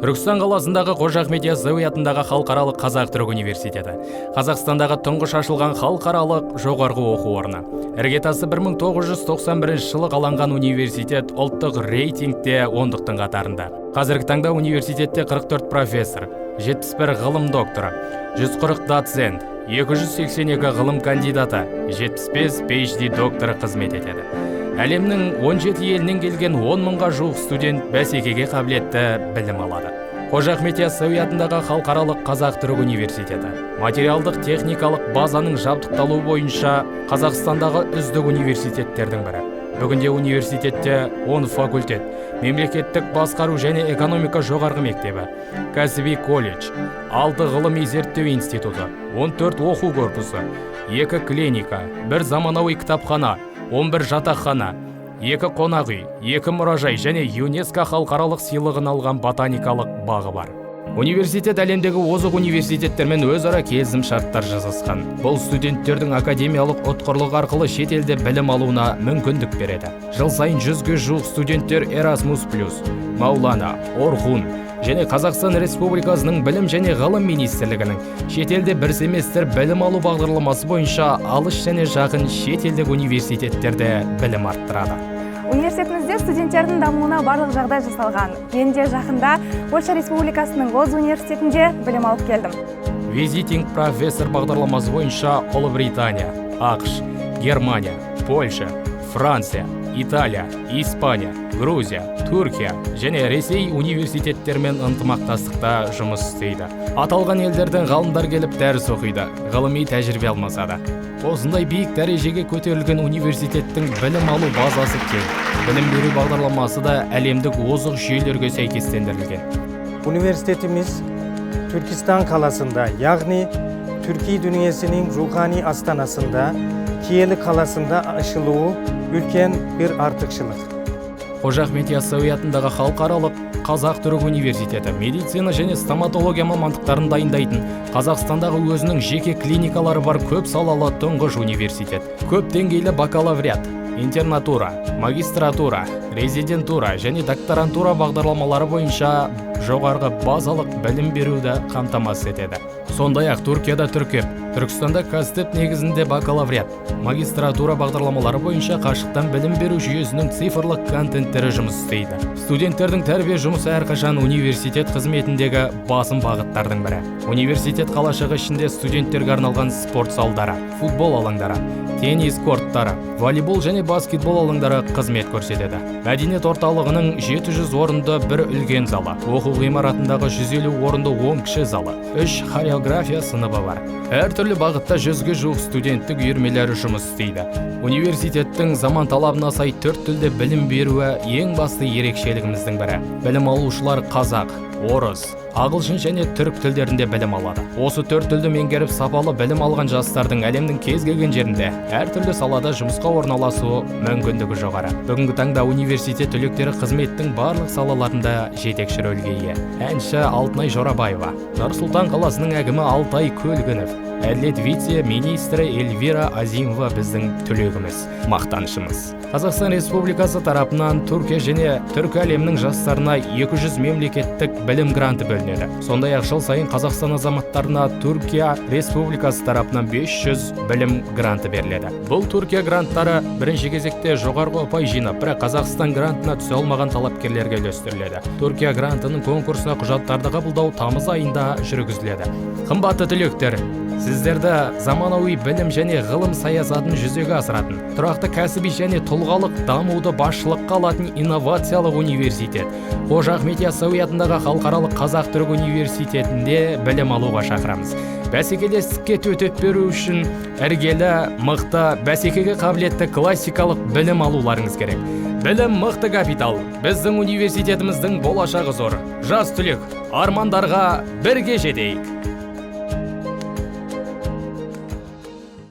Түркістан қаласындағы Қожа Ахмет Яссауи атындағы халықаралық қазақ-түрік университеті. Қазақстандағы тұңғыш ашылған халықаралық жоғарғы оқу орны. Іргетасы 1991 жылы қаланған университет ұлттық рейтингте ондықтың қатарында. Қазіргі таңда университетте 44 профессор, 71 ғылым докторы, 140 доцент, 282 ғылым кандидаты, 75 PhD докторы қызмет етеді. Әлемнің 17 елінен келген 10 мыңға жуық студент бәсекеге қабілетті білім алады. Қожа Ахмет Яссауи атындағы халықаралық қазақ-түрік университеті материалдық техникалық базаның жабдықталуы бойынша Қазақстандағы үздік университеттердің бірі. Бүгінде университетте 10 факультет, мемлекеттік басқару және экономика жоғарғы мектебі, кәсіби колледж, 6 ғылыми зерттеу институты, 14 оқу корпусы, 2 клиника, 1 заманауи кітапхана, 11 жатақхана, 2 қонақ үй, 2 мұражай және ЮНЕСКО халықаралық сыйлығын алған ботаникалық бағы бар. Университет әлемдегі озық университеттермен өзара келісім шарттар жасасқан. Бұл студенттердің академиялық ұтқырлық арқылы шетелде білім алуына мүмкіндік береді. Жыл сайын 100-ге жуық студенттер Erasmus+, Маулана, Орхун және Қазақстан Республикасының білім және ғылым министрлігінің шетелде бір семестр білім алу бағдарламасы бойынша алыс және жақын шетелдік университеттерде білім арттырады. Университетімізде студенттердің дамуына барлық жағдай жасалған. Мен де жақында Польша Республикасының Лодз университетінде білім алып келдім. Визитинг профессор бағдарламасы бойынша Ұлыбритания, ақш, Германия, Польша, Франция, Италия, Испания, Грузия, Түркия және Ресей университеттермен ынтымақтастықта жұмыс істейді. Аталған елдерден ғалымдар келіп дәріс оқиды, ғылыми тәжірибе алмасады. Осындай биік дәрежеге көтерілген университеттің білім алу базасы кең. Білім беру бағдарламасы да әлемдік озық жүйелерге сәйкестендірілген. Университетimiz Türkistan қаласында, яғни Түркі дүниесінің рухани астанасында, киелі қаласында ашылуы үлкен бір артықшылық. Қожа Ахмет Яссауи атындағы халықаралық қазақ-түрік университеті медицина және стоматология мамандықтарын дайындайтын Қазақстандағы өзінің жеке клиникалары бар көп салалы тұңғыш университет. Көп деңгейлі бакалавриат, интернатура, магистратура, резидентура және докторантура бағдарламалары бойынша жоғарғы базалық білім беруді қамтамасыз етеді. Сондай-ақ Түркияда түркеп, Түркістанда Қазтеп негізінде бакалавриат, магистратура бағдарламалары бойынша қашықтан білім беру жүйесінің цифрлық контенттері жұмыс істейді. Студенттердің тәрбие жұмысы әрқашан университет қызметіндегі басым бағыттардың бірі. Университет қалашығы ішінде студенттерге арналған спорт залдары, футбол алаңдары, теннис корттары, волейбол және баскетбол алаңдары қызмет көрсетеді. Мәдениет орталығының 700 орынды бір үлкен залы, оқу ғимаратындағы 150 орынды 10 кіші залы, 3 хореография сыныбы бар. Әртүрлі бағытта 100-ге жуық студенттік үйірмелері жұмыс істейді. Университеттің заман талабына сай 4 тілде білім беруі ең басты ерекшелігіміздің бірі. Білім алушылар қазақ, орыс, ағылшын және түрік тілдерінде білім алады. Осы 4 тілді меңгеріп сапалы білім алған жастардың әлемнің кез келген жерінде әртүрлі салада жұмысқа орналасуы мүмкіндігі жоғары. Бүгінгі таңда университет түлектері қызметтің барлық салаларында жетекші рөлге ие. Әнші Алтынай Жорабаева, Нұр-Сұлтан қаласының әкімі Алтай Көлгінов, әділет вице-министрі Эльвира Азимова біздің түлегіміз, мақтанышымыз. Қазақстан Республикасы тарапынан Түркия және түркі әлемінің жастарына 200 мемлекеттік білім гранты бөлінеді. Сондай-ақ жыл сайын Қазақстан азаматтарына Түркия Республикасы тарапынан 500 білім гранты беріледі. Бұл Түркия гранттары бірінші кезекте жоғарғы ұпай жинап, бірақ Қазақстан грантына түсе алмаған талапкерлерге үлестіріледі. Түркия грантының конкурсына құжаттарды қабылдау тамыз айында жүргізіледі. Қымбатты түлектер, сіздерді заманауи білім және ғылым саясатын жүзеге асыратын, тұрақты кәсіби және тұлғалық дамуды басшылыққа алатын инновациялық университет Қожа Ахмет Яссауи атындағы халықаралық қазақ-түрік университетінде білім алуға шақырамыз. Бәсекелестікке төтеп беру үшін іргелі, мықты, бәсекеге қабілетті классикалық білім алуларыңыз керек. Білім мықты капитал. Біздің университетіміздің болашағы зор. Жас түлек, армандарға бірге жетейік.